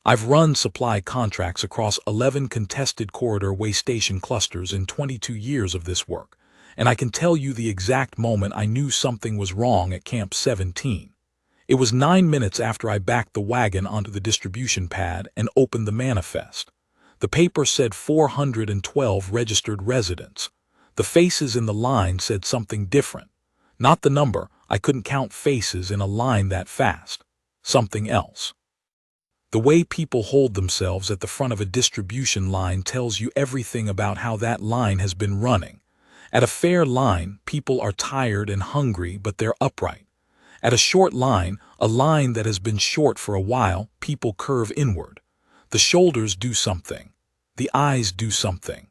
I've run supply contracts across 11 contested corridor way station clusters in 22 years of this work, and I can tell you the exact moment I knew something was wrong at Camp 17. It was 9 minutes after I backed the wagon onto the distribution pad and opened the manifest. The paper said 412 registered residents. The faces in the line said something different. Not the number, I couldn't count faces in a line that fast. Something else. The way people hold themselves at the front of a distribution line tells you everything about how that line has been running. At a fair line, people are tired and hungry, but they're upright. At a short line, a line that has been short for a while, people curve inward. The shoulders do something. The eyes do something.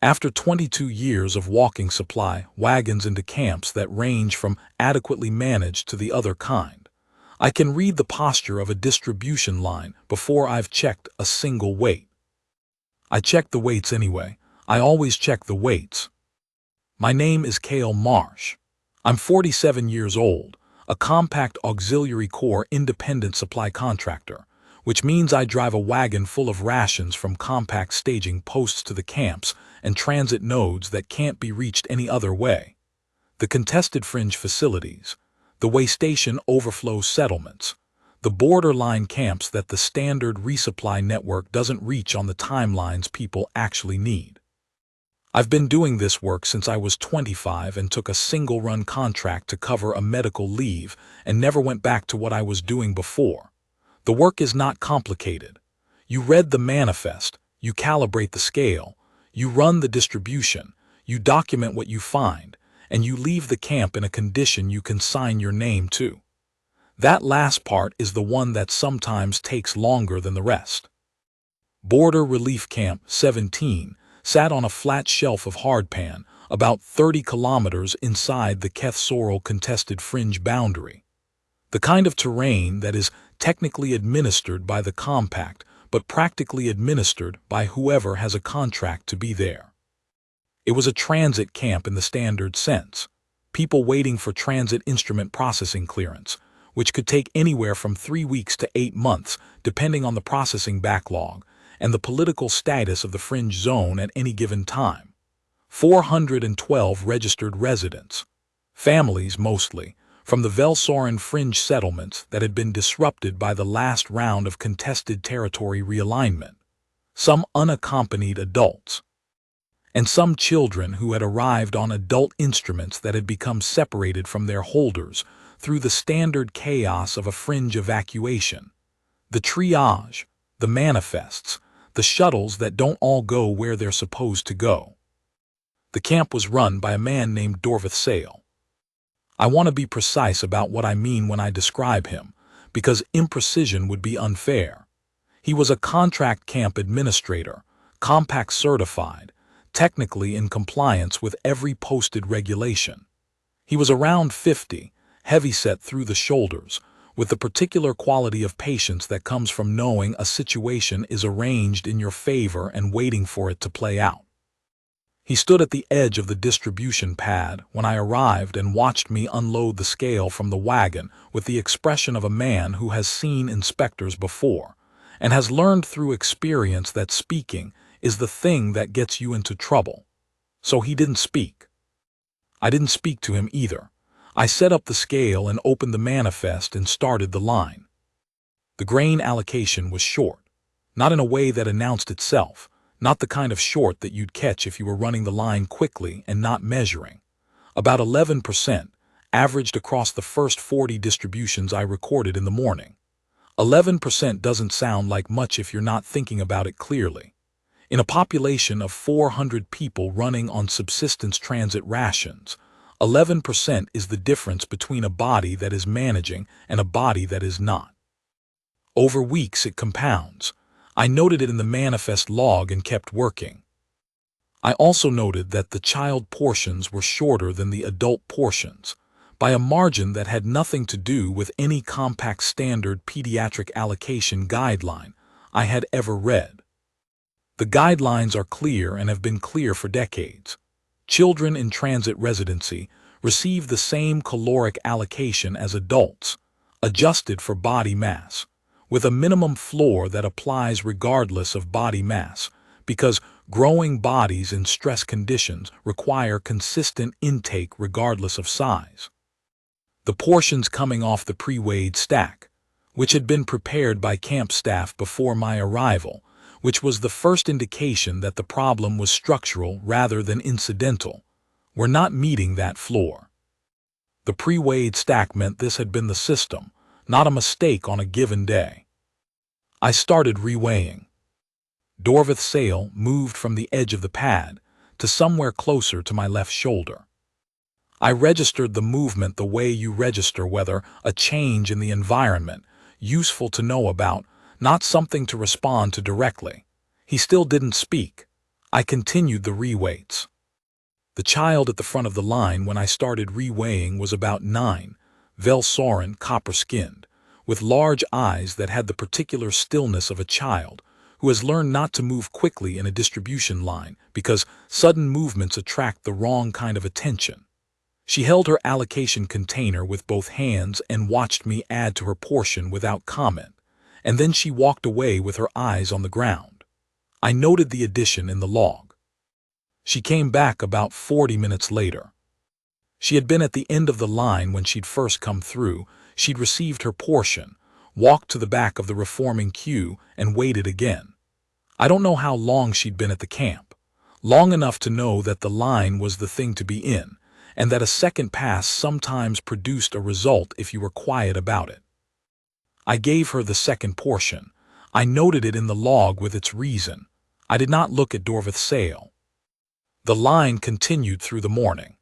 After 22 years of walking supply wagons into camps that range from adequately managed to the other kind, I can read the posture of a distribution line before I've checked a single weight. I check the weights anyway. I always check the weights. My name is Cale Marsh. I'm 47 years old, a compact auxiliary corps independent supply contractor, which means I drive a wagon full of rations from compact staging posts to the camps and transit nodes that can't be reached any other way. The contested fringe facilities, the way station overflow settlements, the borderline camps that the standard resupply network doesn't reach on the timelines people actually need. I've been doing this work since I was 25 and took a single-run contract to cover a medical leave and never went back to what I was doing before. The work is not complicated. You read the manifest, you calibrate the scale, you run the distribution, you document what you find, and you leave the camp in a condition you can sign your name to. That last part is the one that sometimes takes longer than the rest. Border Relief Camp 17 sat on a flat shelf of hardpan about 30 kilometers inside the Keth-Sorrel contested fringe boundary. The kind of terrain that is technically administered by the compact, but practically administered by whoever has a contract to be there. It was a transit camp in the standard sense, people waiting for transit instrument processing clearance, which could take anywhere from 3 weeks to 8 months, depending on the processing backlog and the political status of the fringe zone at any given time. 412 registered residents, families mostly, from the Velsoren fringe settlements that had been disrupted by the last round of contested territory realignment, some unaccompanied adults, and some children who had arrived on adult instruments that had become separated from their holders through the standard chaos of a fringe evacuation. The triage, the manifests, the shuttles that don't all go where they're supposed to go. The camp was run by a man named Dorvith Sale. I want to be precise about what I mean when I describe him, because imprecision would be unfair. He was a contract camp administrator, compact certified, technically in compliance with every posted regulation. He was around 50, heavyset through the shoulders, with the particular quality of patience that comes from knowing a situation is arranged in your favor and waiting for it to play out. He stood at the edge of the distribution pad when I arrived and watched me unload the scale from the wagon with the expression of a man who has seen inspectors before and has learned through experience that speaking is the thing that gets you into trouble. So he didn't speak. I didn't speak to him either. I set up the scale and opened the manifest and started the line. The grain allocation was short, not in a way that announced itself, not the kind of short that you'd catch if you were running the line quickly and not measuring. About 11%, averaged across the first 40 distributions I recorded in the morning. 11% doesn't sound like much if you're not thinking about it clearly. In a population of 400 people running on subsistence transit rations, 11% is the difference between a body that is managing and a body that is not. Over weeks it compounds. I noted it in the manifest log and kept working. I also noted that the child portions were shorter than the adult portions, by a margin that had nothing to do with any compact standard pediatric allocation guideline I had ever read. The guidelines are clear and have been clear for decades. Children in transit residency receive the same caloric allocation as adults, adjusted for body mass, with a minimum floor that applies regardless of body mass, because growing bodies in stress conditions require consistent intake regardless of size. The portions coming off the pre-weighed stack, which had been prepared by camp staff before my arrival, which was the first indication that the problem was structural rather than incidental, were not meeting that floor. The pre-weighed stack meant this had been the system, not a mistake on a given day. I started reweighing. Dorvith's sail moved from the edge of the pad to somewhere closer to my left shoulder. I registered the movement the way you register whether a change in the environment, useful to know about, not something to respond to directly. He still didn't speak. I continued the reweights. The child at the front of the line when I started reweighing was about 9, Velsoran, copper-skinned, with large eyes that had the particular stillness of a child who has learned not to move quickly in a distribution line because sudden movements attract the wrong kind of attention. She held her allocation container with both hands and watched me add to her portion without comment, and then she walked away with her eyes on the ground. I noted the addition in the log. She came back about 40 minutes later. She had been at the end of the line when she'd first come through. She'd received her portion, walked to the back of the reforming queue, and waited again. I don't know how long she'd been at the camp. Long enough to know that the line was the thing to be in, and that a second pass sometimes produced a result if you were quiet about it. I gave her the second portion. I noted it in the log with its reason. I did not look at Dorvith's sail. The line continued through the morning.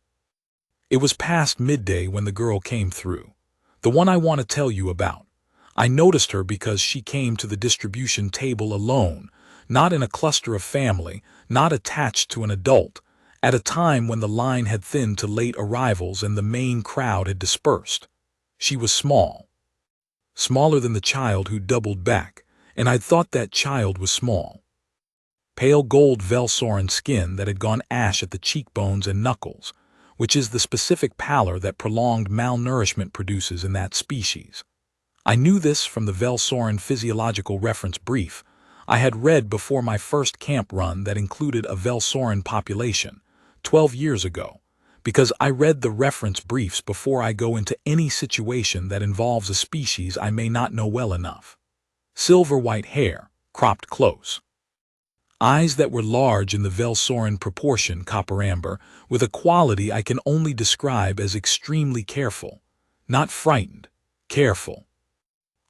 It was past midday when the girl came through, the one I want to tell you about. I noticed her because she came to the distribution table alone, not in a cluster of family, not attached to an adult, at a time when the line had thinned to late arrivals and the main crowd had dispersed. She was small. Smaller than the child who doubled back, and I'd thought that child was small. Pale gold Velsoran skin that had gone ash at the cheekbones and knuckles, which is the specific pallor that prolonged malnourishment produces in that species. I knew this from the Velsoran physiological reference brief I had read before my first camp run that included a Velsoran population, 12 years ago, because I read the reference briefs before I go into any situation that involves a species I may not know well enough. Silver-white hair, cropped close. Eyes that were large in the Velsoran proportion copper-amber, with a quality I can only describe as extremely careful. Not frightened, careful.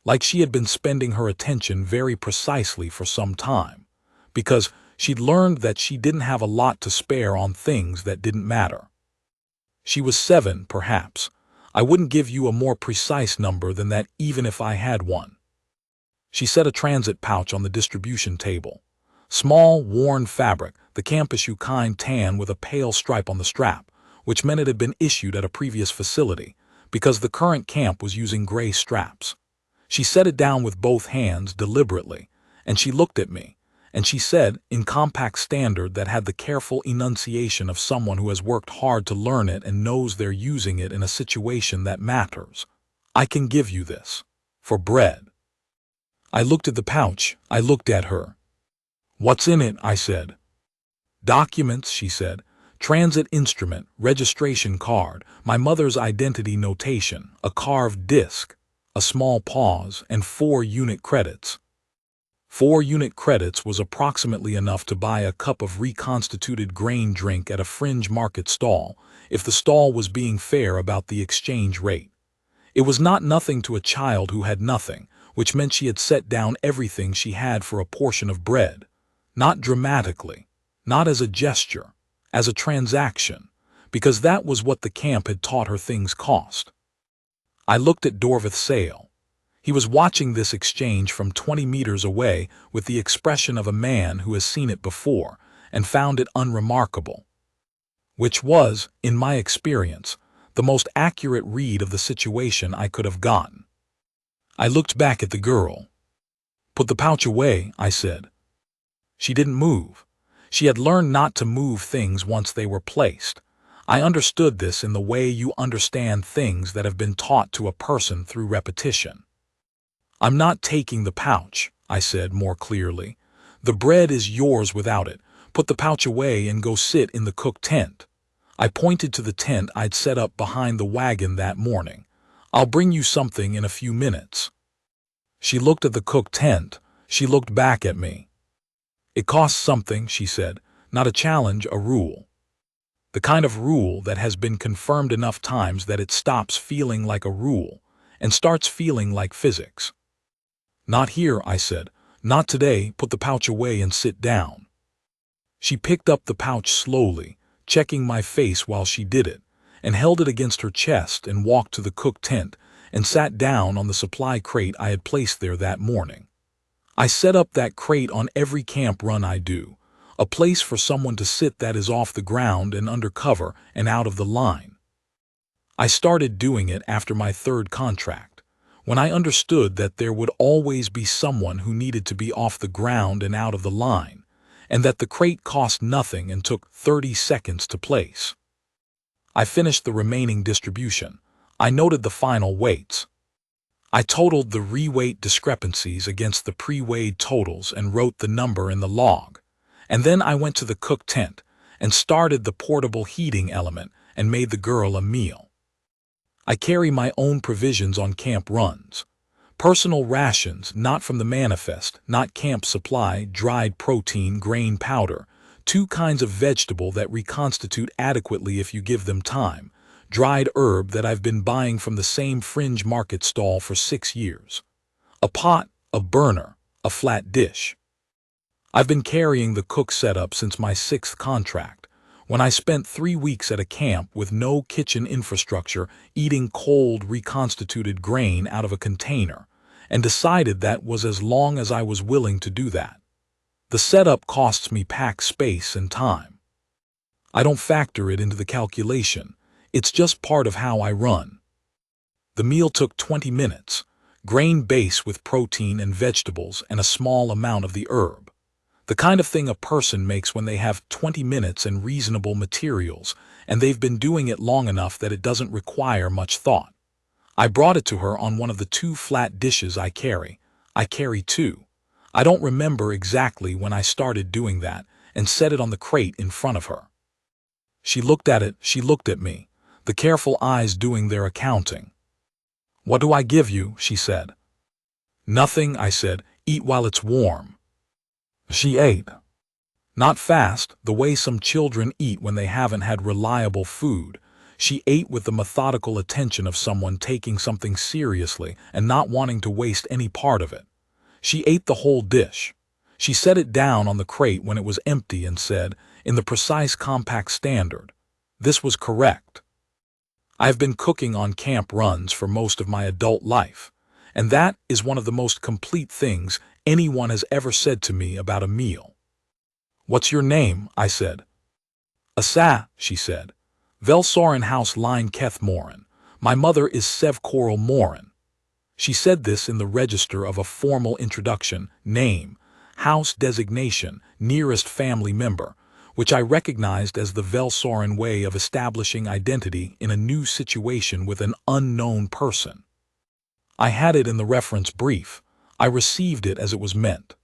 Like she had been spending her attention very precisely for some time, because she'd learned that she didn't have a lot to spare on things that didn't matter. She was 7, perhaps. I wouldn't give you a more precise number than that even if I had one. She set a transit pouch on the distribution table. Small, worn fabric, the campus kind tan with a pale stripe on the strap, which meant it had been issued at a previous facility, because the current camp was using gray straps. She set it down with both hands deliberately, and she looked at me, and she said, in compact standard that had the careful enunciation of someone who has worked hard to learn it and knows they're using it in a situation that matters, "I can give you this. For bread." I looked at the pouch. I looked at her. "What's in it?" I said. "Documents," she said. "Transit instrument, registration card, my mother's identity notation, a carved disc." A small pause, and 4 unit credits. 4 unit credits was approximately enough to buy a cup of reconstituted grain drink at a fringe market stall, if the stall was being fair about the exchange rate. It was not nothing to a child who had nothing, which meant she had set down everything she had for a portion of bread. Not dramatically, not as a gesture, as a transaction, because that was what the camp had taught her things cost. I looked at Dorvith's sail. He was watching this exchange from 20 meters away with the expression of a man who has seen it before and found it unremarkable, which was, in my experience, the most accurate read of the situation I could have gotten. I looked back at the girl. "Put the pouch away," I said. She didn't move. She had learned not to move things once they were placed. I understood this in the way you understand things that have been taught to a person through repetition. I'm not taking the pouch, I said more clearly. The bread is yours without it. Put the pouch away and go sit in the cook tent. I pointed to the tent I'd set up behind the wagon that morning. I'll bring you something in a few minutes. She looked at the cook tent. She looked back at me. It costs something, she said. Not a challenge, a rule. The kind of rule that has been confirmed enough times that it stops feeling like a rule and starts feeling like physics. Not here, I said. Not today. Put the pouch away and sit down. She picked up the pouch slowly, checking my face while she did it, and held it against her chest and walked to the cook tent and sat down on the supply crate I had placed there that morning. I set up that crate on every camp run I do, a place for someone to sit that is off the ground and under cover and out of the line. I started doing it after my third contract, when I understood that there would always be someone who needed to be off the ground and out of the line, and that the crate cost nothing and took 30 seconds to place. I finished the remaining distribution. I noted the final weights. I totaled the reweight discrepancies against the pre-weighed totals and wrote the number in the log. And then I went to the cook tent and started the portable heating element and made the girl a meal. I carry my own provisions on camp runs. Personal rations, not from the manifest, not camp supply, dried protein, grain powder, 2 kinds of vegetable that reconstitute adequately if you give them time, dried herb that I've been buying from the same fringe market stall for 6 years, a pot, a burner, a flat dish. I've been carrying the cook setup since my 6th contract, when I spent 3 weeks at a camp with no kitchen infrastructure eating cold reconstituted grain out of a container, and decided that was as long as I was willing to do that. The setup costs me pack space and time. I don't factor it into the calculation. It's just part of how I run. The meal took 20 minutes, grain base with protein and vegetables and a small amount of the herb. The kind of thing a person makes when they have 20 minutes and reasonable materials, and they've been doing it long enough that it doesn't require much thought. I brought it to her on one of the 2 flat dishes I carry. I carry 2. I don't remember exactly when I started doing that, and set it on the crate in front of her. She looked at it, she looked at me, the careful eyes doing their accounting. "What do I give you?" she said. "Nothing," I said. "Eat while it's warm." She ate. Not fast, the way some children eat when they haven't had reliable food. She ate with the methodical attention of someone taking something seriously and not wanting to waste any part of it. She ate the whole dish. She set it down on the crate when it was empty and said, in the precise compact standard, "This was correct." I've been cooking on camp runs for most of my adult life, and that is one of the most complete things anyone has ever said to me about a meal. "What's your name?" I said. "Asa," she said. "Velsoren House Line Keth Morin. My mother is Sev Coral Morin." She said this in the register of a formal introduction, name, house designation, nearest family member, which I recognized as the Velsoren way of establishing identity in a new situation with an unknown person. I had it in the reference brief. I received it as it was meant.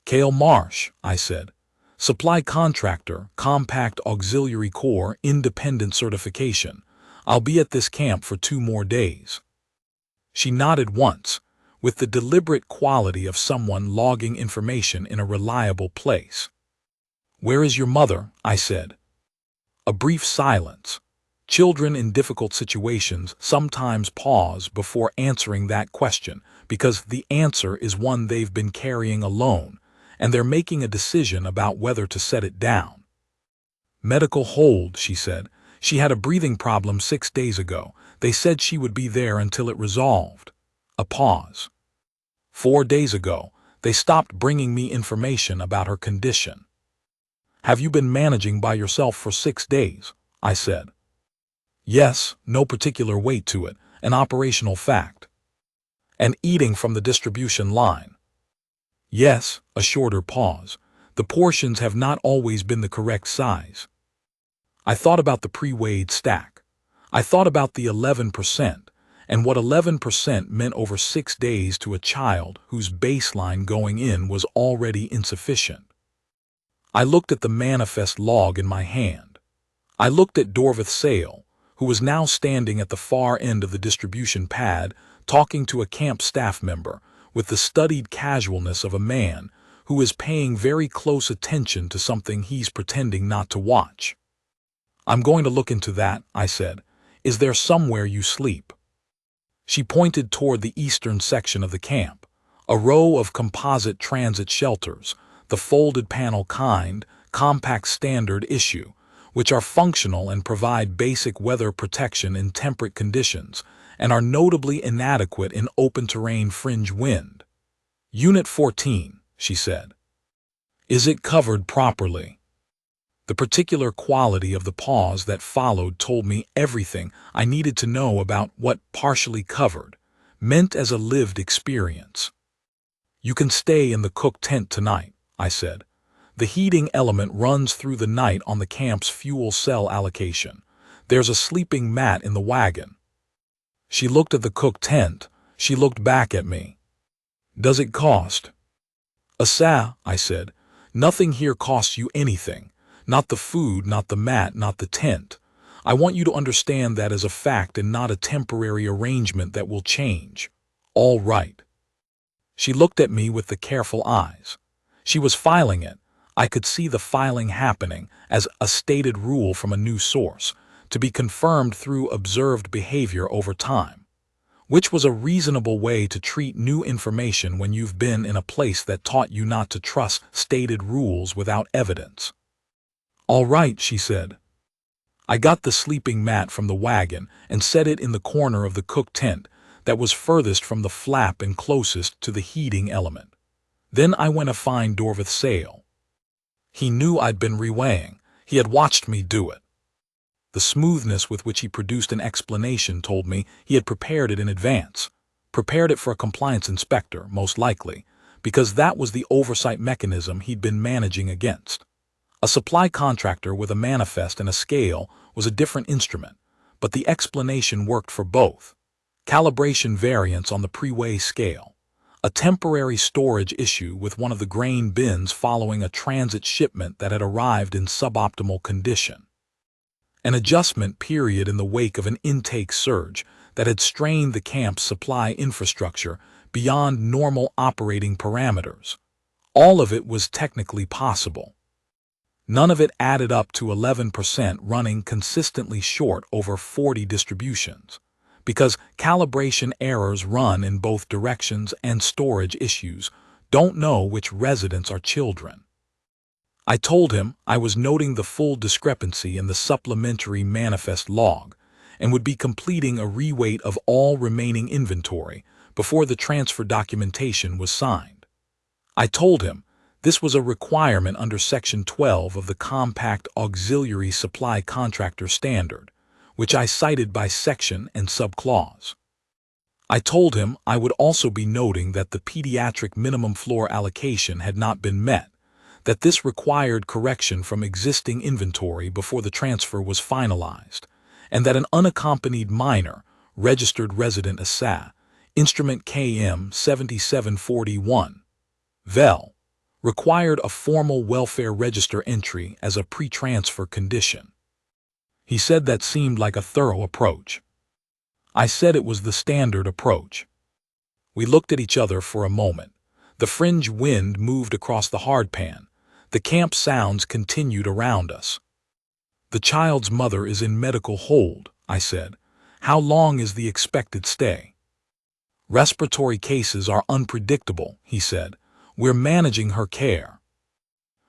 "Cale Marsh," I said. "Supply contractor, compact auxiliary corps, independent certification. I'll be at this camp for 2 more days." She nodded once, with the deliberate quality of someone logging information in a reliable place. "Where is your mother?" I said. A brief silence. Children in difficult situations sometimes pause before answering that question because the answer is one they've been carrying alone, and they're making a decision about whether to set it down. "Medical hold," she said. "She had a breathing problem 6 days ago. They said she would be there until it resolved." A pause. 4 days ago, they stopped bringing me information about her condition. "Have you been managing by yourself for 6 days?" I said. "Yes, no particular weight to it, an operational fact." "And eating from the distribution line?" "Yes," a shorter pause. "The portions have not always been the correct size." I thought about the pre-weighed stack. I thought about the 11%, and what 11% meant over 6 days to a child whose baseline going in was already insufficient. I looked at the manifest log in my hand. I looked at Dorvith Sale, who was now standing at the far end of the distribution pad, talking to a camp staff member with the studied casualness of a man who is paying very close attention to something he's pretending not to watch. "I'm going to look into that," I said. "Is there somewhere you sleep?" She pointed toward the eastern section of the camp, a row of composite transit shelters, the folded panel kind, compact standard issue, which are functional and provide basic weather protection in temperate conditions, and are notably inadequate in open terrain fringe wind. "Unit 14, she said. "Is it covered properly?" The particular quality of the pause that followed told me everything I needed to know about what partially covered meant as a lived experience. "You can stay in the cook tent tonight," I said. "The heating element runs through the night on the camp's fuel cell allocation. There's a sleeping mat in the wagon." She looked at the cook tent. She looked back at me. "Does it cost?" "Asa," I said. "Nothing here costs you anything. Not the food, not the mat, not the tent. I want you to understand that as a fact and not a temporary arrangement that will change. All right." She looked at me with the careful eyes. She was filing it. I could see the filing happening as a stated rule from a new source, to be confirmed through observed behavior over time, which was a reasonable way to treat new information when you've been in a place that taught you not to trust stated rules without evidence. "All right," she said. I got the sleeping mat from the wagon and set it in the corner of the cook tent that was furthest from the flap and closest to the heating element. Then I went to find Dorvith Sale. He knew I'd been reweighing. He had watched me do it. The smoothness with which he produced an explanation told me he had prepared it in advance. Prepared it for a compliance inspector, most likely, because that was the oversight mechanism he'd been managing against. A supply contractor with a manifest and a scale was a different instrument, but the explanation worked for both. Calibration variance on the pre-weigh scale, a temporary storage issue with one of the grain bins following a transit shipment that had arrived in suboptimal condition, an adjustment period in the wake of an intake surge that had strained the camp's supply infrastructure beyond normal operating parameters. All of it was technically possible. None of it added up to 11% running consistently short over 40 distributions, because calibration errors run in both directions and storage issues don't know which residents are children. I told him I was noting the full discrepancy in the supplementary manifest log and would be completing a reweight of all remaining inventory before the transfer documentation was signed. I told him this was a requirement under Section 12 of the Compact Auxiliary Supply Contractor Standard, which I cited by section and subclause. I told him I would also be noting that the pediatric minimum floor allocation had not been met, that this required correction from existing inventory before the transfer was finalized, and that an unaccompanied minor, registered resident ASA, instrument KM 7741, VEL, required a formal welfare register entry as a pre-transfer condition. He said that seemed like a thorough approach. I said it was the standard approach. We looked at each other for a moment. The fringe wind moved across the hardpan. The camp sounds continued around us. "The child's mother is in medical hold," I said. "How long is the expected stay?" "Respiratory cases are unpredictable," he said. "We're managing her care."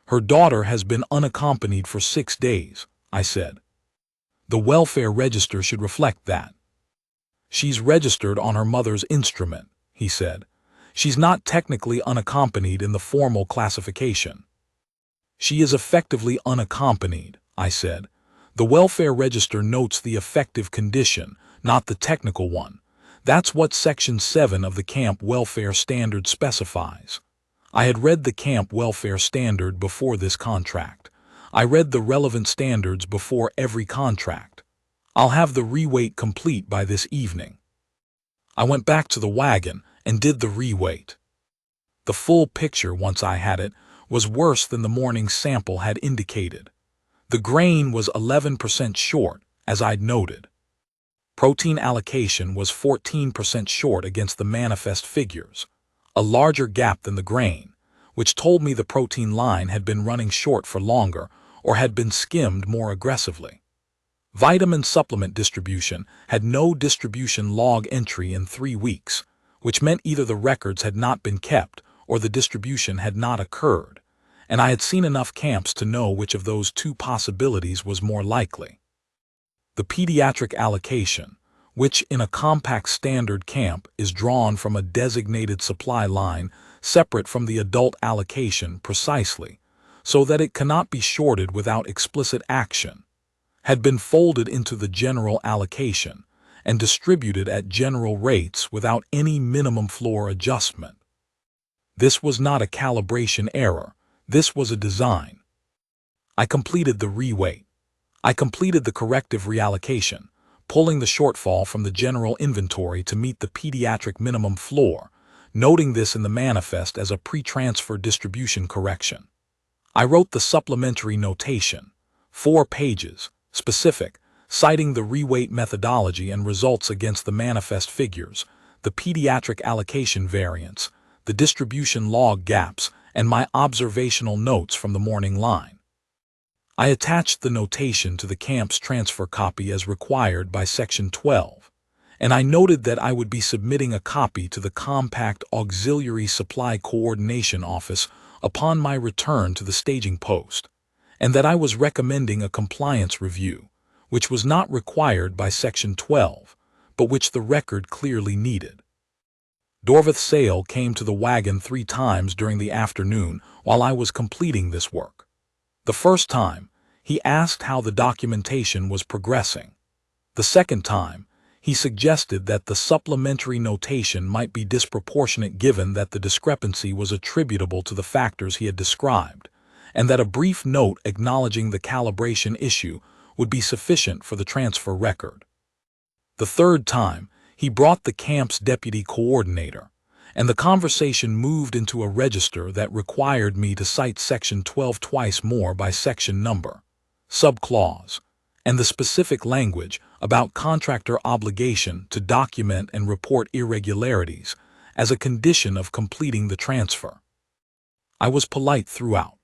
"Her daughter has been unaccompanied for 6 days," I said. "The welfare register should reflect that." "She's registered on her mother's instrument," he said. "She's not technically unaccompanied in the formal classification." "She is effectively unaccompanied," I said. "The welfare register notes the effective condition, not the technical one. That's what Section 7 of the Camp Welfare Standard specifies." I had read the Camp Welfare Standard before this contract. I read the relevant standards before every contract. "I'll have the reweight complete by this evening." I went back to the wagon and did the reweight. The full picture, once I had it, was worse than the morning sample had indicated. The grain was 11% short, as I'd noted. Protein allocation was 14% short against the manifest figures, a larger gap than the grain, which told me the protein line had been running short for longer or had been skimmed more aggressively. Vitamin supplement distribution had no distribution log entry in 3 weeks, which meant either the records had not been kept or the distribution had not occurred, and I had seen enough camps to know which of those two possibilities was more likely. The pediatric allocation, which in a compact standard camp is drawn from a designated supply line separate from the adult allocation precisely, so that it cannot be shorted without explicit action, had been folded into the general allocation and distributed at general rates without any minimum floor adjustment. This was not a calibration error, this was a design. I completed the reweight. I completed the corrective reallocation, pulling the shortfall from the general inventory to meet the pediatric minimum floor, noting this in the manifest as a pre-transfer distribution correction. I wrote the supplementary notation, 4 pages, specific, citing the reweight methodology and results against the manifest figures, the pediatric allocation variance, the distribution log gaps, and my observational notes from the morning line. I attached the notation to the camp's transfer copy as required by Section 12, and I noted that I would be submitting a copy to the Compact Auxiliary Supply Coordination Office upon my return to the staging post, and that I was recommending a compliance review, which was not required by Section 12, but which the record clearly needed. Dorvath Sale came to the wagon 3 times during the afternoon while I was completing this work. The first time, he asked how the documentation was progressing. The second time, he suggested that the supplementary notation might be disproportionate given that the discrepancy was attributable to the factors he had described, and that a brief note acknowledging the calibration issue would be sufficient for the transfer record. The third time, he brought the camp's deputy coordinator, and the conversation moved into a register that required me to cite Section 12 twice more by section number, subclause, and the specific language about contractor obligation to document and report irregularities as a condition of completing the transfer. I was polite throughout.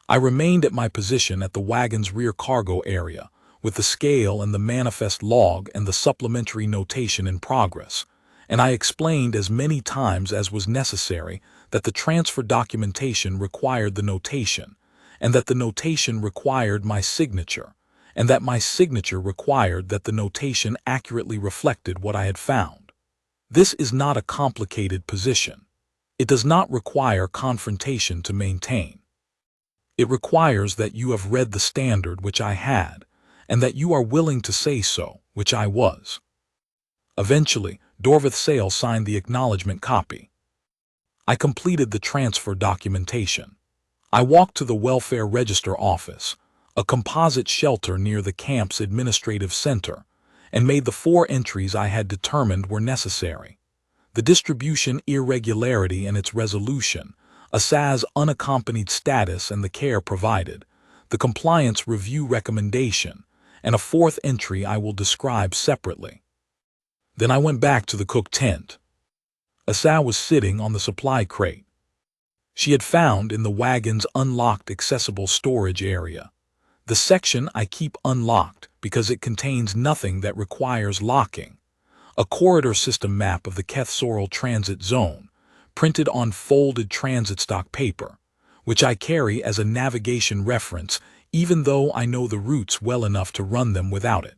I remained at my position at the wagon's rear cargo area, with the scale and the manifest log and the supplementary notation in progress, and I explained as many times as was necessary that the transfer documentation required the notation, and that the notation required my signature, and that my signature required that the notation accurately reflected what I had found. This is not a complicated position. It does not require confrontation to maintain. It requires that you have read the standard, which I had, and that you are willing to say so, which I was. Eventually, Dorvath Sale signed the acknowledgement copy. I completed the transfer documentation. I walked to the Welfare Register office, a composite shelter near the camp's administrative center, and made the 4 entries I had determined were necessary: the distribution irregularity and its resolution, a SAS unaccompanied status and the care provided, the compliance review recommendation, and a 4th entry I will describe separately. Then I went back to the cook tent. Asa was sitting on the supply crate. She had found in the wagon's unlocked accessible storage area, the section I keep unlocked because it contains nothing that requires locking, a corridor system map of the Kethsoral Transit Zone, printed on folded transit stock paper, which I carry as a navigation reference even though I know the routes well enough to run them without it.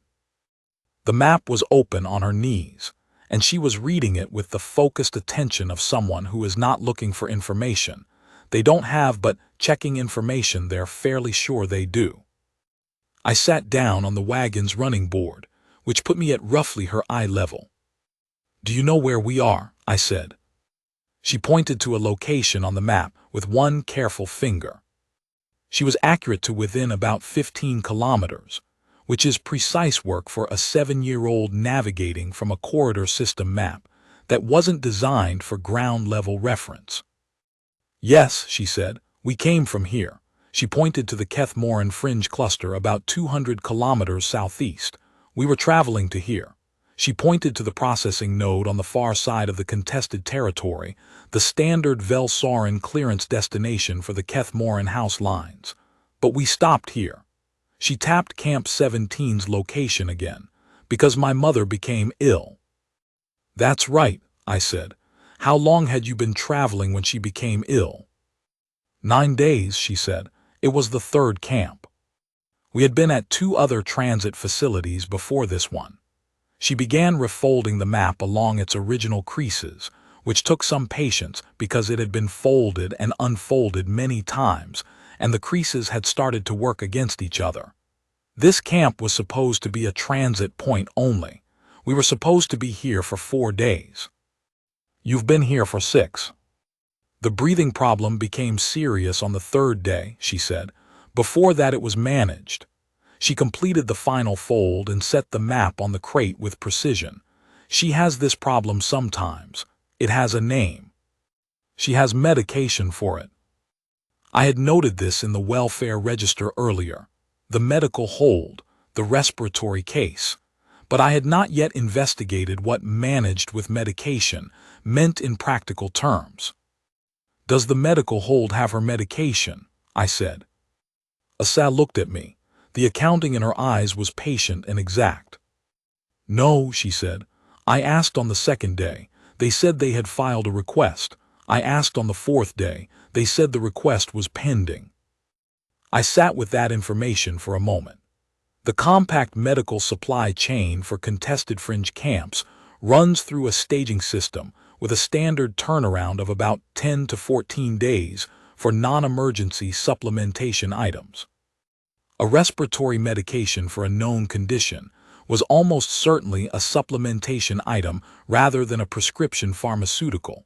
The map was open on her knees, and she was reading it with the focused attention of someone who is not looking for information. They don't have, but checking information they're fairly sure they do. I sat down on the wagon's running board, which put me at roughly her eye level. "Do you know where we are?" I said. She pointed to a location on the map with one careful finger. She was accurate to within about 15 kilometers, which is precise work for a 7-year-old navigating from a corridor system map that wasn't designed for ground-level reference. Yes, she said, we came from here. She pointed to the Kethmoran fringe cluster about 200 kilometers southeast. We were traveling to here. She pointed to the processing node on the far side of the contested territory, the standard Velsoran clearance destination for the Kethmoran house lines. But we stopped here. She tapped Camp 17's location again, because my mother became ill. That's right, I said. How long had you been traveling when she became ill? 9 days, she said. It was the third camp. We had been at 2 other transit facilities before this one. She began refolding the map along its original creases, which took some patience because it had been folded and unfolded many times, and the creases had started to work against each other. This camp was supposed to be a transit point only. We were supposed to be here for 4 days. You've been here for 6. The breathing problem became serious on the 3rd day, she said. Before that it was managed. She completed the final fold and set the map on the crate with precision. She has this problem sometimes. It has a name. She has medication for it. I had noted this in the welfare register earlier. The medical hold, the respiratory case. But I had not yet investigated what managed with medication meant in practical terms. Does the medical hold have her medication? I said. Asa looked at me. The accounting in her eyes was patient and exact. No, she said. I asked on the 2nd day. They said they had filed a request. I asked on the 4th day. They said the request was pending. I sat with that information for a moment. The compact medical supply chain for contested fringe camps runs through a staging system with a standard turnaround of about 10 to 14 days for non-emergency supplementation items. A respiratory medication for a known condition was almost certainly a supplementation item rather than a prescription pharmaceutical.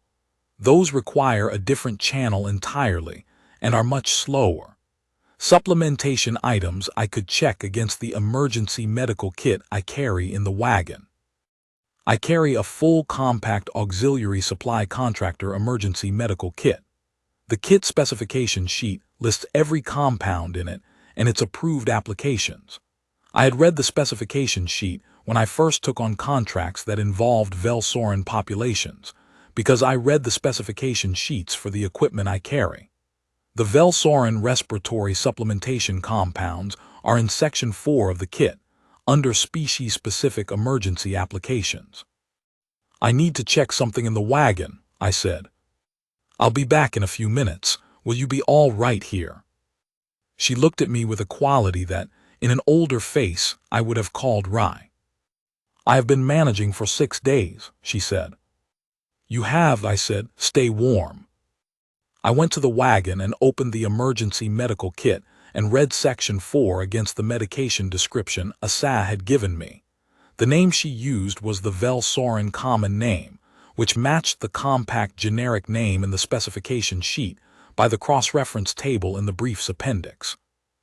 Those require a different channel entirely and are much slower. Supplementation items I could check against the emergency medical kit I carry in the wagon. I carry a full compact auxiliary supply contractor emergency medical kit. The kit specification sheet lists every compound in it and its approved applications. I had read the specification sheet when I first took on contracts that involved Velsoran populations, because I read the specification sheets for the equipment I carry. The Velsoran respiratory supplementation compounds are in Section 4 of the kit, under species-specific emergency applications. I need to check something in the wagon, I said. I'll be back in a few minutes. Will you be all right here? She looked at me with a quality that, in an older face, I would have called wry. I have been managing for 6 days, she said. You have, I said. Stay warm. I went to the wagon and opened the emergency medical kit and read Section 4 against the medication description Asa had given me. The name she used was the Velsoran common name, which matched the compact generic name in the specification sheet by the cross-reference table in the brief's appendix.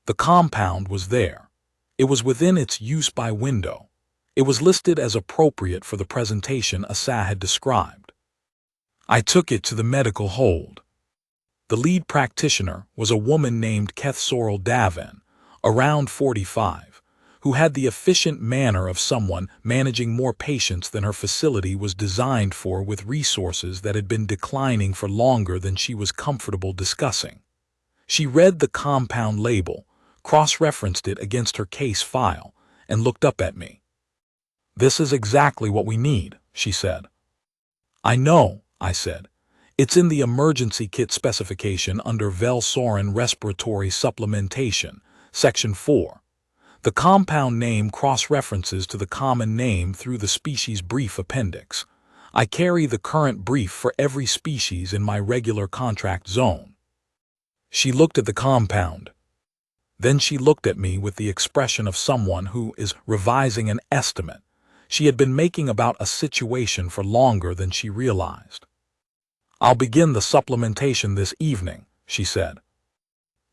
The compound was there. It was within its use-by window. It was listed as appropriate for the presentation Asa had described. I took it to the medical hold. The lead practitioner was a woman named Kethsorel Davin, around 45, who had the efficient manner of someone managing more patients than her facility was designed for with resources that had been declining for longer than she was comfortable discussing. She read the compound label, cross-referenced it against her case file, and looked up at me. This is exactly what we need, she said. I know, I said. It's in the emergency kit specification under Velsoran respiratory supplementation, Section 4. The compound name cross-references to the common name through the species brief appendix. I carry the current brief for every species in my regular contract zone. She looked at the compound. Then she looked at me with the expression of someone who is revising an estimate she had been making about a situation for longer than she realized. I'll begin the supplementation this evening, she said.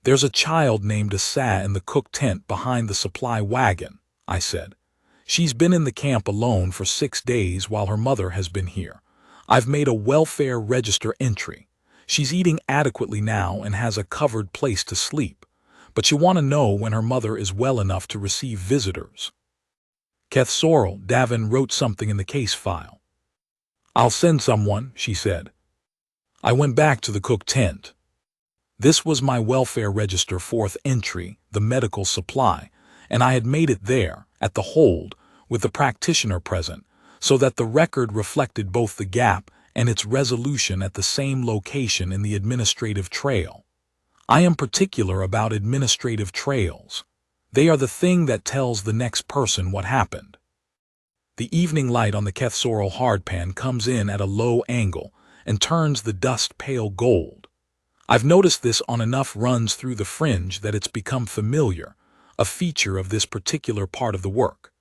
There's a child named Asa in the cook tent behind the supply wagon, I said. She's been in the camp alone for 6 days while her mother has been here. I've made a welfare register entry. She's eating adequately now and has a covered place to sleep, but you want to know when her mother is well enough to receive visitors. Keth Sorrel, Davin wrote something in the case file. I'll send someone, she said. I went back to the cook tent. This was my welfare register fourth entry, the medical supply, and I had made it there, at the hold, with the practitioner present, so that the record reflected both the gap and its resolution at the same location in the administrative trail. I am particular about administrative trails. They are the thing that tells the next person what happened. The evening light on the Keth Sorrel hardpan comes in at a low angle and turns the dust pale gold. I've noticed this on enough runs through the fringe that it's become familiar, a feature of this particular part of the work.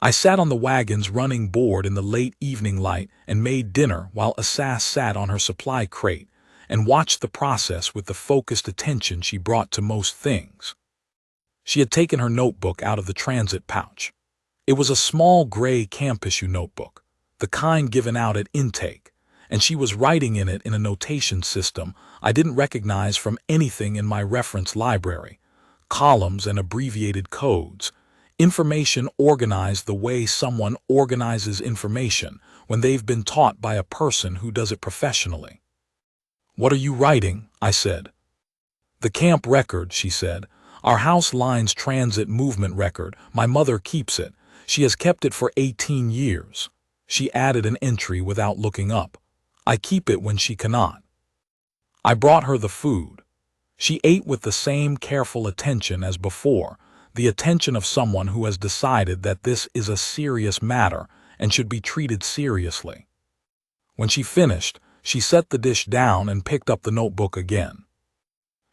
I sat on the wagon's running board in the late evening light and made dinner while Assass sat on her supply crate and watched the process with the focused attention she brought to most things. She had taken her notebook out of the transit pouch. It was a small gray camp-issue notebook, the kind given out at intake, and she was writing in it in a notation system I didn't recognize from anything in my reference library, columns and abbreviated codes, information organized the way someone organizes information when they've been taught by a person who does it professionally. What are you writing? I said. The camp record, she said. Our house line's transit movement record. My mother keeps it. She has kept it for 18 years. She added an entry without looking up. I keep it when she cannot. I brought her the food. She ate with the same careful attention as before, the attention of someone who has decided that this is a serious matter and should be treated seriously. When she finished, she set the dish down and picked up the notebook again.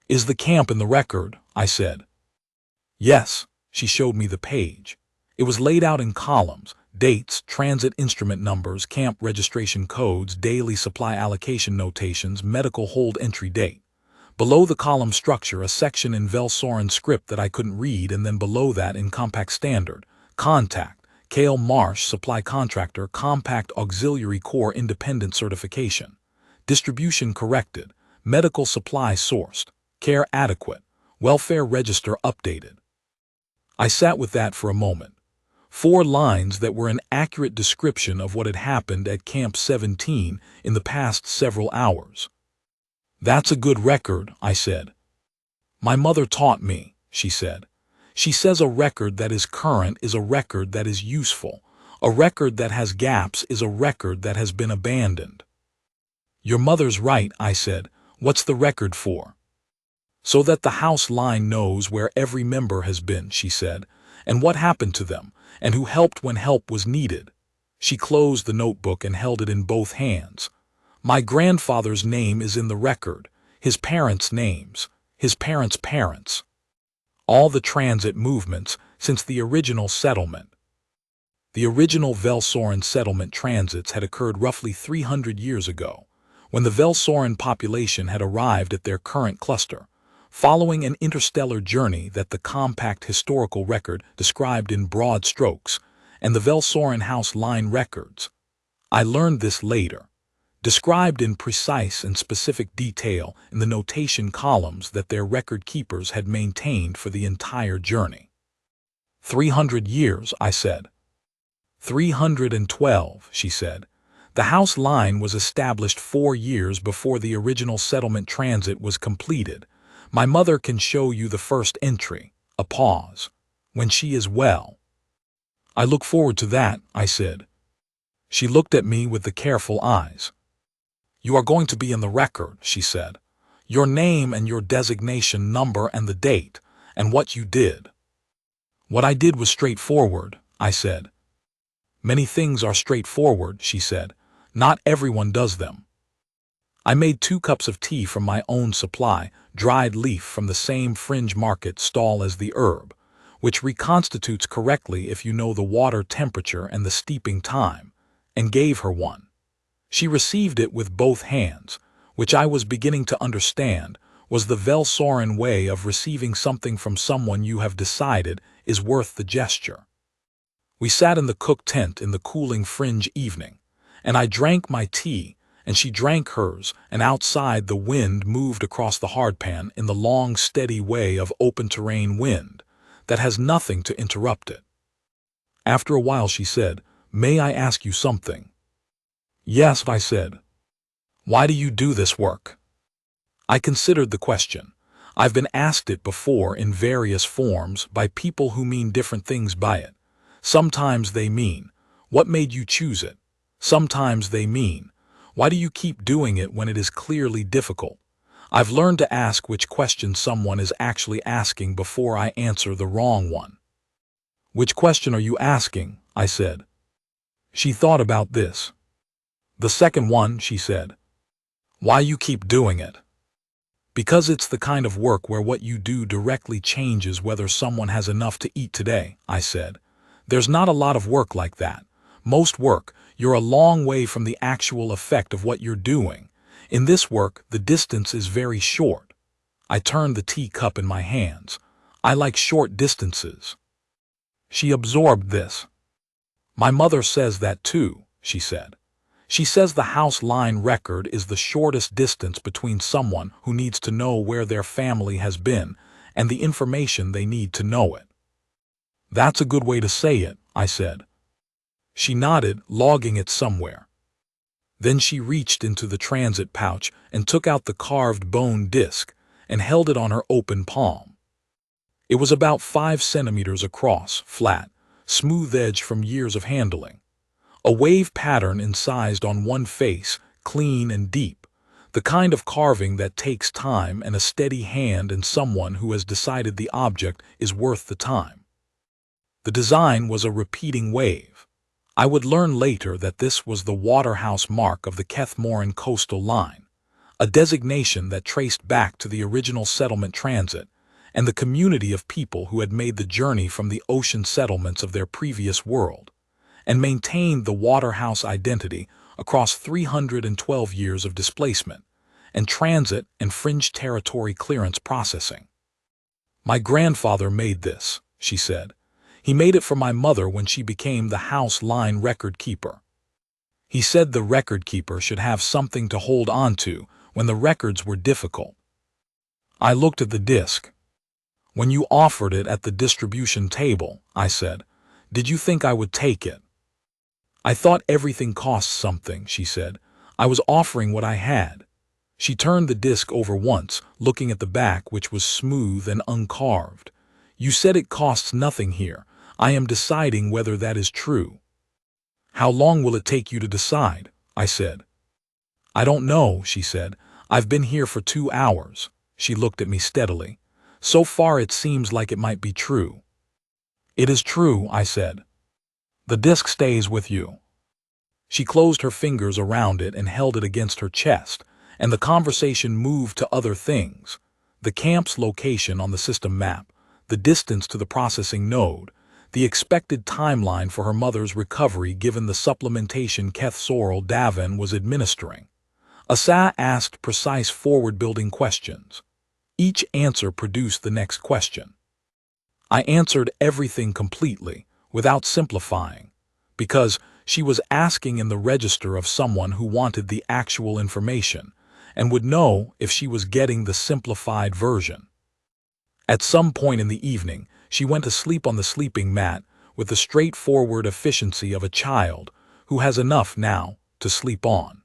Is the camp in the record? I said. Yes, she showed me the page. It was laid out in columns, dates, transit instrument numbers, camp registration codes, daily supply allocation notations, medical hold entry date. Below the column structure, a section in Velsoran script that I couldn't read, and then below that in Compact Standard, Contact, Cale Marsh, Supply Contractor, Compact Auxiliary Corps Independent Certification. Distribution corrected, medical supply sourced, care adequate, welfare register updated. I sat with that for a moment. 4 lines that were an accurate description of what had happened at Camp 17 in the past several hours. That's a good record, I said. My mother taught me, she said. She says a record that is current is a record that is useful. A record that has gaps is a record that has been abandoned. Your mother's right, I said. What's the record for? So that the house line knows where every member has been, she said, and what happened to them, and who helped when help was needed. She closed the notebook and held it in both hands. My grandfather's name is in the record, his parents' names, his parents' parents. All the transit movements since the original settlement. The original Velsoran settlement transits had occurred roughly 300 years ago, when the Velsoran population had arrived at their current cluster, following an interstellar journey that the compact historical record described in broad strokes, and the Velsoran house line records. I learned this later, described in precise and specific detail in the notation columns that their record keepers had maintained for the entire journey. 300 years, I said. 312, she said. The house line was established 4 years before the original settlement transit was completed. My mother can show you the first entry, a pause, when she is well. I look forward to that, I said. She looked at me with the careful eyes. You are going to be in the record, she said. Your name and your designation number and the date, and what you did. What I did was straightforward, I said. Many things are straightforward, she said. Not everyone does them. I made 2 cups of tea from my own supply, dried leaf from the same fringe market stall as the herb, which reconstitutes correctly if you know the water temperature and the steeping time, and gave her one. She received it with both hands, which I was beginning to understand was the Velsoran way of receiving something from someone you have decided is worth the gesture. We sat in the cook tent in the cooling fringe evening, And I drank my tea, and she drank hers, and outside the wind moved across the hardpan in the long, steady way of open-terrain wind that has nothing to interrupt it. After a while she said, "May I ask you something?" "Yes," I said. "Why do you do this work?" I considered the question. I've been asked it before in various forms by people who mean different things by it. Sometimes they mean, "What made you choose it?" Sometimes they mean, "Why do you keep doing it when it is clearly difficult?" I've learned to ask which question someone is actually asking before I answer the wrong one. "Which question are you asking?" I said. She thought about this. "The second one," she said. "Why you keep doing it?" "Because it's the kind of work where what you do directly changes whether someone has enough to eat today," I said. "There's not a lot of work like that. Most work, you're a long way from the actual effect of what you're doing. In this work, the distance is very short." I turned the teacup in my hands. "I like short distances." She absorbed this. "My mother says that too," she said. "She says the house line record is the shortest distance between someone who needs to know where their family has been and the information they need to know it." "That's a good way to say it," I said. She nodded, logging it somewhere. Then she reached into the transit pouch and took out the carved bone disc and held it on her open palm. It was about 5 centimeters across, flat, smooth edge from years of handling. A wave pattern incised on one face, clean and deep, the kind of carving that takes time and a steady hand and someone who has decided the object is worth the time. The design was a repeating wave. I would learn later that this was the Waterhouse mark of the Kethmoran coastal line, a designation that traced back to the original settlement transit and the community of people who had made the journey from the ocean settlements of their previous world, and maintained the Waterhouse identity across 312 years of displacement, and transit and fringe territory clearance processing. "My grandfather made this," she said. "He made it for my mother when she became the house line record keeper. He said the record keeper should have something to hold on to when the records were difficult." I looked at the disc. "When you offered it at the distribution table," I said, "did you think I would take it?" "I thought everything costs something," she said. "I was offering what I had." She turned the disc over once, looking at the back, which was smooth and uncarved. "You said it costs nothing here. I am deciding whether that is true." "How long will it take you to decide?" I said. "I don't know," she said. "I've been here for 2 hours." She looked at me steadily. "So far it seems like it might be true." "It is true," I said. "The disc stays with you." She closed her fingers around it and held it against her chest, and the conversation moved to other things: the camp's location on the system map, the distance to the processing node, the expected timeline for her mother's recovery given the supplementation Keth Sorrel Davin was administering. Asa asked precise forward-building questions. Each answer produced the next question. I answered everything completely, without simplifying, because she was asking in the register of someone who wanted the actual information and would know if she was getting the simplified version. At some point in the evening, she went to sleep on the sleeping mat with the straightforward efficiency of a child who has enough now to sleep on.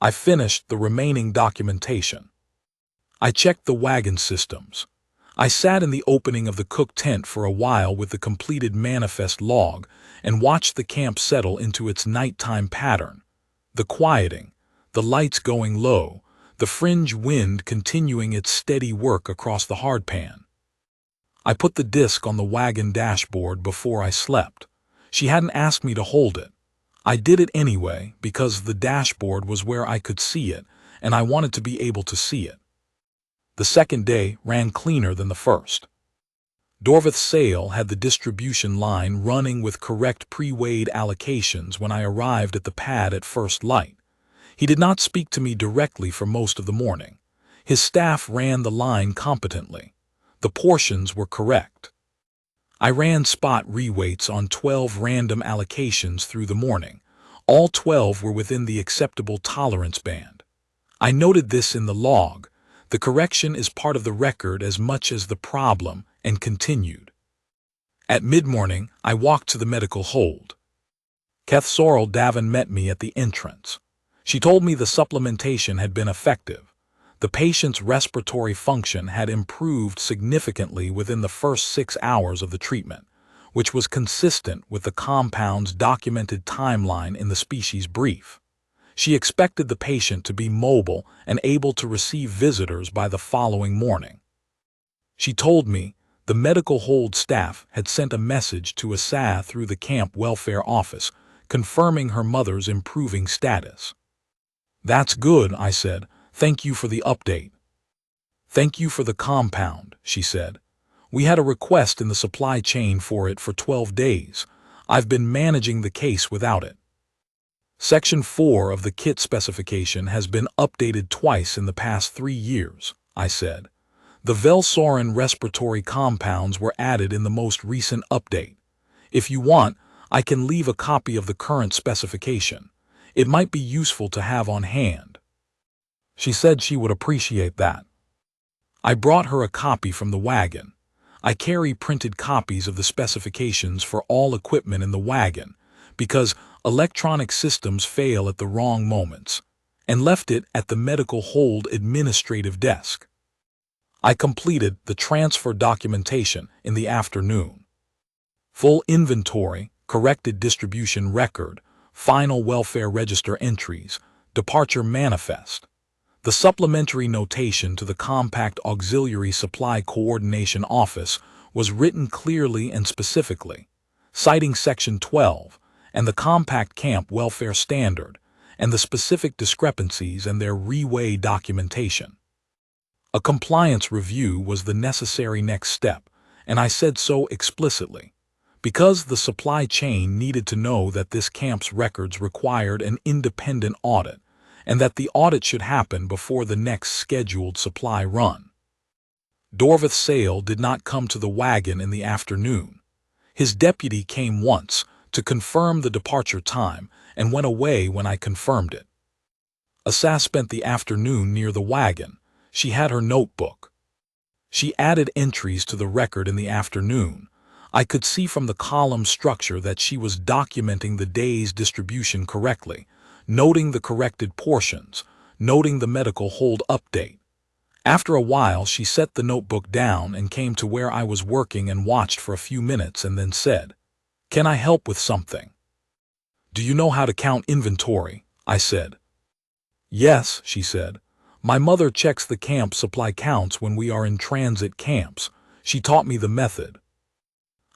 I finished the remaining documentation. I checked the wagon systems. I sat in the opening of the cook tent for a while with the completed manifest log and watched the camp settle into its nighttime pattern. The quieting, the lights going low, the fringe wind continuing its steady work across the hardpan. I put the disc on the wagon dashboard before I slept. She hadn't asked me to hold it. I did it anyway because the dashboard was where I could see it and I wanted to be able to see it. The second day ran cleaner than the first. Dorvith Sale had the distribution line running with correct pre-weighed allocations when I arrived at the pad at first light. He did not speak to me directly for most of the morning. His staff ran the line competently. The portions were correct. I ran spot reweights on 12 random allocations through the morning, All 12 were within the acceptable tolerance band. I noted this in the log. The correction is part of the record as much as the problem, and continued. At mid-morning, I walked to the medical hold. Kath Sorrel Davin met me at the entrance. She told me the supplementation had been effective. The patient's respiratory function had improved significantly within the first 6 hours of the treatment, which was consistent with the compound's documented timeline in the species brief. She expected the patient to be mobile and able to receive visitors by the following morning. She told me the medical hold staff had sent a message to Asa through the camp welfare office, confirming her mother's improving status. "That's good," I said. "Thank you for the update." "Thank you for the compound," she said. "We had a request in the supply chain for it for 12 days. I've been managing the case without it." Section 4 of the kit specification has been updated twice in the past 3 years, I said. The Velsorin respiratory compounds were added in the most recent update. If you want, I can leave a copy of the current specification. It might be useful to have on hand. She said she would appreciate that. I brought her a copy from the wagon. I carry printed copies of the specifications for all equipment in the wagon because electronic systems fail at the wrong moments, and left it at the medical hold administrative desk. I completed the transfer documentation in the afternoon. Full inventory, corrected distribution record, final welfare register entries, departure manifest. The supplementary notation to the Compact Auxiliary Supply Coordination Office was written clearly and specifically, citing Section 12 and the Compact Camp Welfare Standard and the specific discrepancies and their reweigh documentation. A compliance review was the necessary next step, and I said so explicitly, because the supply chain needed to know that this camp's records required an independent audit, and that the audit should happen before the next scheduled supply run. Dorvath Sale did not come to the wagon in the afternoon. His deputy came once to confirm the departure time and went away when I confirmed it. Asa spent the afternoon near the wagon. She had her notebook. She added entries to the record in the afternoon. I could see from the column structure that she was documenting the day's distribution correctly, noting the corrected portions, noting the medical hold update. After a while, she set the notebook down and came to where I was working and watched for a few minutes and then said, "Can I help with something?" "Do you know how to count inventory?" I said. "Yes," she said. "My mother checks the camp supply counts when we are in transit camps. She taught me the method."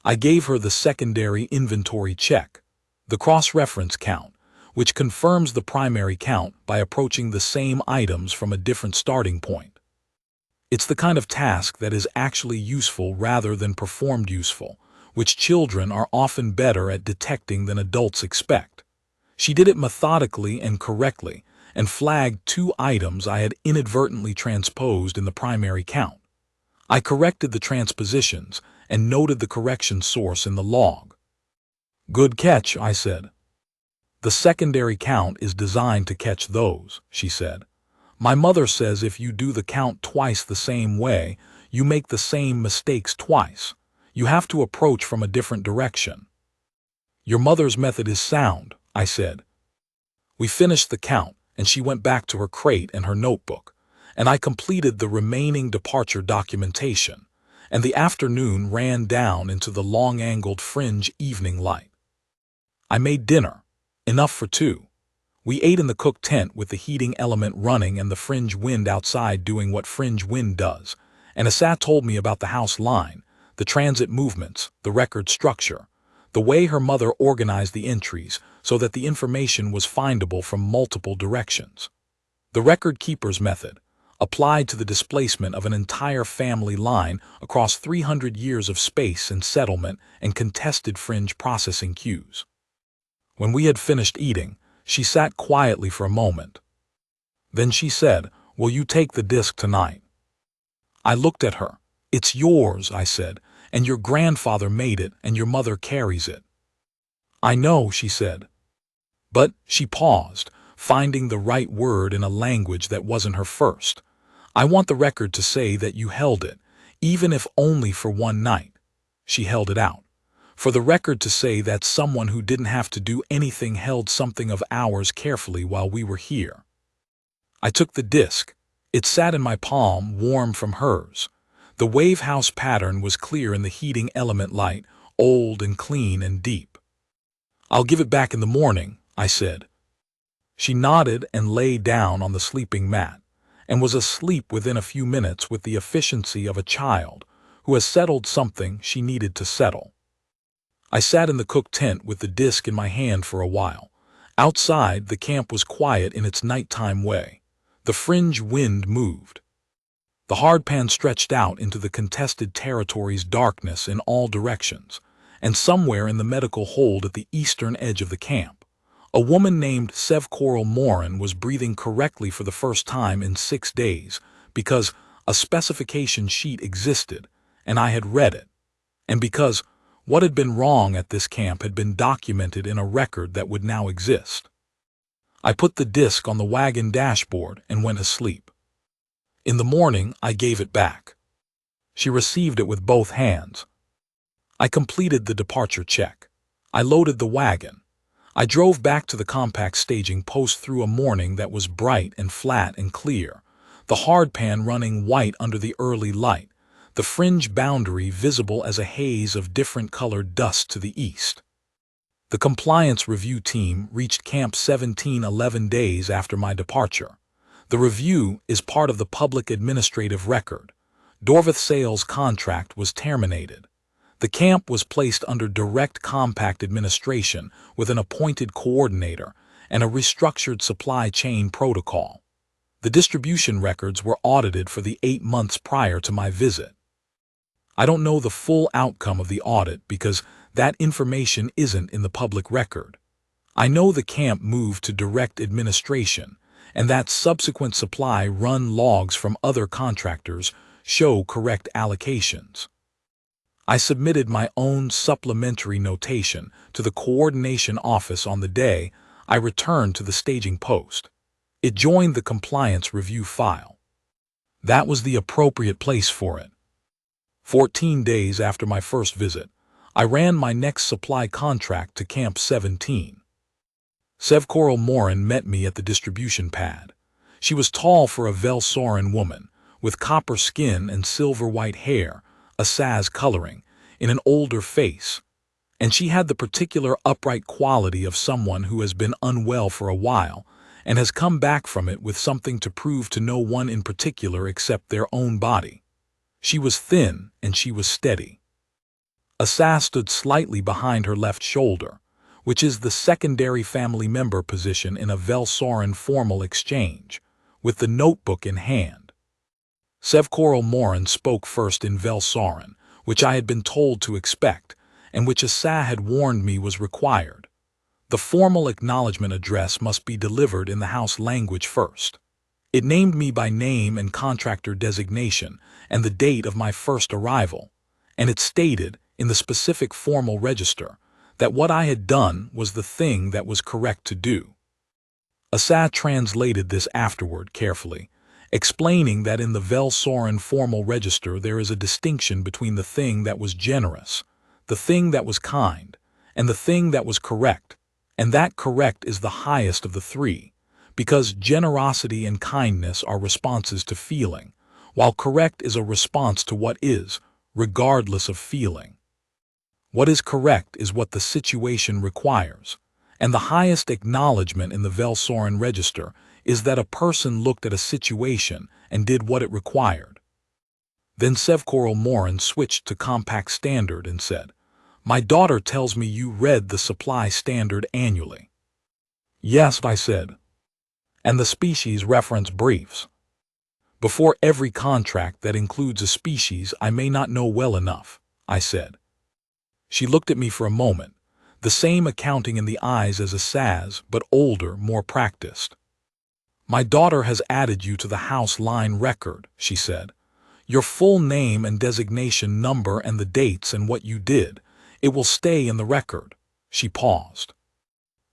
I gave her the secondary inventory check, the cross-reference count, which confirms the primary count by approaching the same items from a different starting point. It's the kind of task that is actually useful rather than performed useful, which children are often better at detecting than adults expect. She did it methodically and correctly, and flagged 2 items I had inadvertently transposed in the primary count. I corrected the transpositions and noted the correction source in the log. "Good catch," I said. "The secondary count is designed to catch those," she said. "My mother says if you do the count twice the same way, you make the same mistakes twice. You have to approach from a different direction." "Your mother's method is sound," I said. We finished the count, and she went back to her crate and her notebook, and I completed the remaining departure documentation, and the afternoon ran down into the long-angled fringe evening light. I made dinner, enough for 2. We ate in the cook tent with the heating element running and the fringe wind outside doing what fringe wind does, and Asa told me about the house line, the transit movements, the record structure, the way her mother organized the entries so that the information was findable from multiple directions. The record keeper's method, applied to the displacement of an entire family line across 300 years of space and settlement and contested fringe processing queues. When we had finished eating, she sat quietly for a moment. Then she said, "Will you take the disc tonight?" I looked at her. "It's yours," I said, "and your grandfather made it and your mother carries it." "I know," she said. But she paused, finding the right word in a language that wasn't her first. I want the record to say that you held it, even if only for one night. She held it out. For the record to say that someone who didn't have to do anything held something of ours carefully while we were here. I took the disc. It sat in my palm, warm from hers. The wave house pattern was clear in the heating element light, old and clean and deep. "I'll give it back in the morning," I said. She nodded and lay down on the sleeping mat, and was asleep within a few minutes with the efficiency of a child who has settled something she needed to settle. I sat in the cook tent with the disc in my hand for a while. Outside, the camp was quiet in its nighttime way. The fringe wind moved. The hardpan stretched out into the contested territory's darkness in all directions, and somewhere in the medical hold at the eastern edge of the camp, a woman named Sevcoral Morin was breathing correctly for the first time in 6 days because a specification sheet existed, and I had read it, and because what had been wrong at this camp had been documented in a record that would now exist. I put the disc on the wagon dashboard and went to sleep. In the morning, I gave it back. She received it with both hands. I completed the departure check. I loaded the wagon. I drove back to the compact staging post through a morning that was bright and flat and clear, the hardpan running white under the early light, the fringe boundary visible as a haze of different colored dust to the east. The compliance review team reached Camp 17 11 days after my departure. The review is part of the public administrative record. Dorvath Sales' contract was terminated. The camp was placed under direct compact administration with an appointed coordinator and a restructured supply chain protocol. The distribution records were audited for the 8 months prior to my visit. I don't know the full outcome of the audit because that information isn't in the public record. I know the camp moved to direct administration, and that subsequent supply run logs from other contractors show correct allocations. I submitted my own supplementary notation to the coordination office on the day I returned to the staging post. It joined the compliance review file. That was the appropriate place for it. 14 days after my first visit, I ran my next supply contract to Camp 17. Sevcoral Morin met me at the distribution pad. She was tall for a Velsoran woman, with copper skin and silver-white hair, a Saz coloring, in an older face, and she had the particular upright quality of someone who has been unwell for a while and has come back from it with something to prove to no one in particular except their own body. She was thin and she was steady. A Saz stood slightly behind her left shoulder, which is the secondary family member position in a Velsoran formal exchange, with the notebook in hand. Sevcoral Morin spoke first in Velsoran, which I had been told to expect, and which Asa had warned me was required. The formal acknowledgement address must be delivered in the house language first. It named me by name and contractor designation and the date of my first arrival, and it stated, in the specific formal register, that what I had done was the thing that was correct to do. Asa translated this afterward carefully, explaining that in the Velsoran formal register there is a distinction between the thing that was generous, the thing that was kind, and the thing that was correct, and that correct is the highest of the three, because generosity and kindness are responses to feeling, while correct is a response to what is, regardless of feeling. What is correct is what the situation requires, and the highest acknowledgement in the Velsoran register is that a person looked at a situation and did what it required. Then Sevcoral Morin switched to compact standard and said, "My daughter tells me you read the supply standard annually." "Yes," I said. "And the species reference briefs." "Before every contract that includes a species I may not know well enough," I said. She looked at me for a moment, the same accounting in the eyes as a Saz, but older, more practiced. "My daughter has added you to the house line record," she said. "Your full name and designation number and the dates and what you did. It will stay in the record." She paused.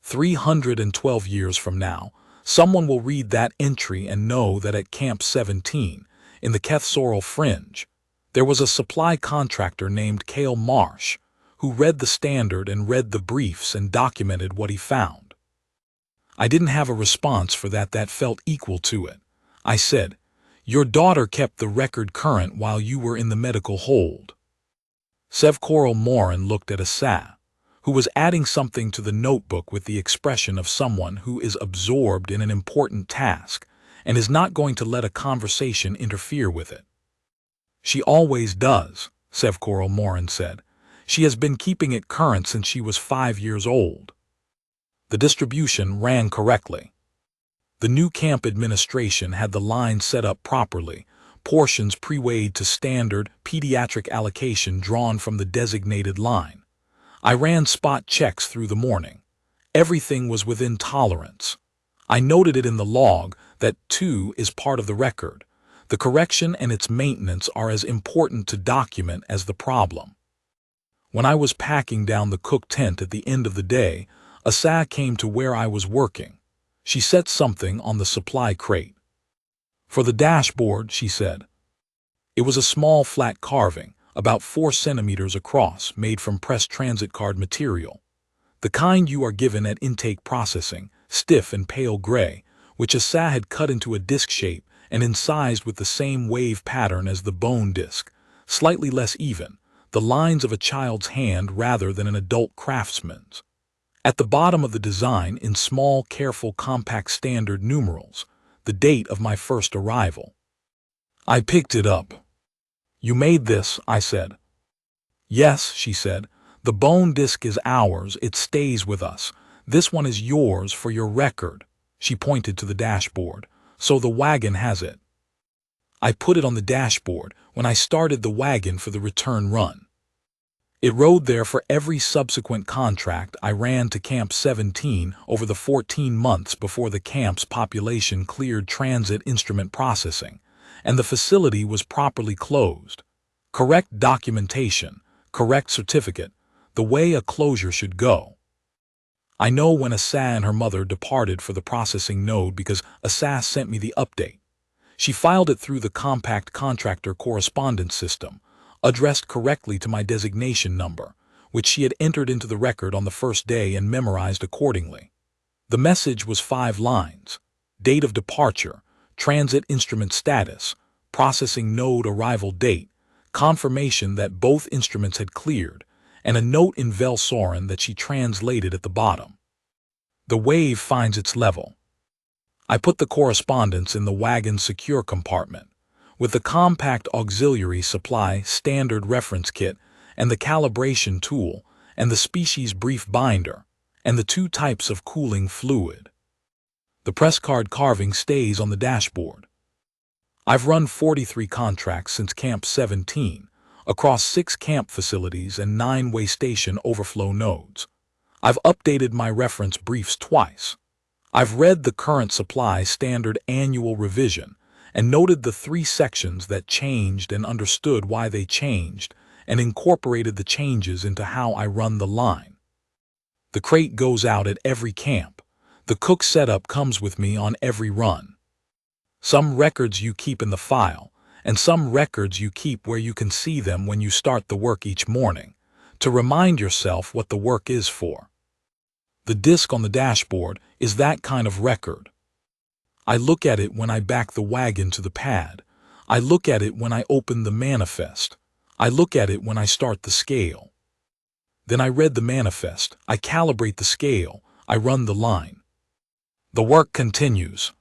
312 years from now, someone will read that entry and know that at Camp 17, in the Kethsoral Fringe, there was a supply contractor named Cale Marsh who read the standard and read the briefs and documented what he found. I didn't have a response for that felt equal to it. I said, "Your daughter kept the record current while you were in the medical hold." Sevcoral Morin looked at Asa, who was adding something to the notebook with the expression of someone who is absorbed in an important task and is not going to let a conversation interfere with it. "She always does," Sevcoral Morin said. "She has been keeping it current since she was 5 years old." The distribution ran correctly. The new camp administration had the lines set up properly, portions pre-weighed to standard pediatric allocation drawn from the designated line. I ran spot checks through the morning. Everything was within tolerance. I noted it in the log that 2 is part of the record. The correction and its maintenance are as important to document as the problem. When I was packing down the cook tent at the end of the day, Asa came to where I was working. She set something on the supply crate. "For the dashboard," she said. It was a small flat carving, about 4 centimeters across, made from pressed transit card material. The kind you are given at intake processing, stiff and pale gray, which Asa had cut into a disc shape and incised with the same wave pattern as the bone disc, slightly less even, the lines of a child's hand rather than an adult craftsman's. At the bottom of the design, in small, careful, compact standard numerals, the date of my first arrival. I picked it up. "You made this," I said. "Yes," she said. "The bone disc is ours, it stays with us. This one is yours for your record." She pointed to the dashboard. "So the wagon has it." I put it on the dashboard when I started the wagon for the return run. It rode there for every subsequent contract I ran to Camp 17 over the 14 months before the camp's population cleared transit instrument processing, and the facility was properly closed. Correct documentation, correct certificate, the way a closure should go. I know when Asa and her mother departed for the processing node because Asa sent me the update. She filed it through the compact contractor correspondence system, addressed correctly to my designation number, which she had entered into the record on the first day and memorized accordingly. The message was 5 lines: date of departure, transit instrument status, processing node arrival date, confirmation that both instruments had cleared, and a note in Velsoran that she translated at the bottom. The wave finds its level. I put the correspondence in the wagon's secure compartment, with the compact auxiliary supply standard reference kit and the calibration tool and the species brief binder and the 2 types of cooling fluid. The press card carving stays on the dashboard. I've run 43 contracts since Camp 17, across 6 camp facilities and 9 way station overflow nodes. I've updated my reference briefs twice. I've read the current supply standard annual revision and noted the 3 sections that changed and understood why they changed and incorporated the changes into how I run the line. The crate goes out at every camp. The cook setup comes with me on every run. Some records you keep in the file, and some records you keep where you can see them when you start the work each morning, to remind yourself what the work is for. The disc on the dashboard is that kind of record. I look at it when I back the wagon to the pad. I look at it when I open the manifest. I look at it when I start the scale. Then I read the manifest, I calibrate the scale, I run the line. The work continues.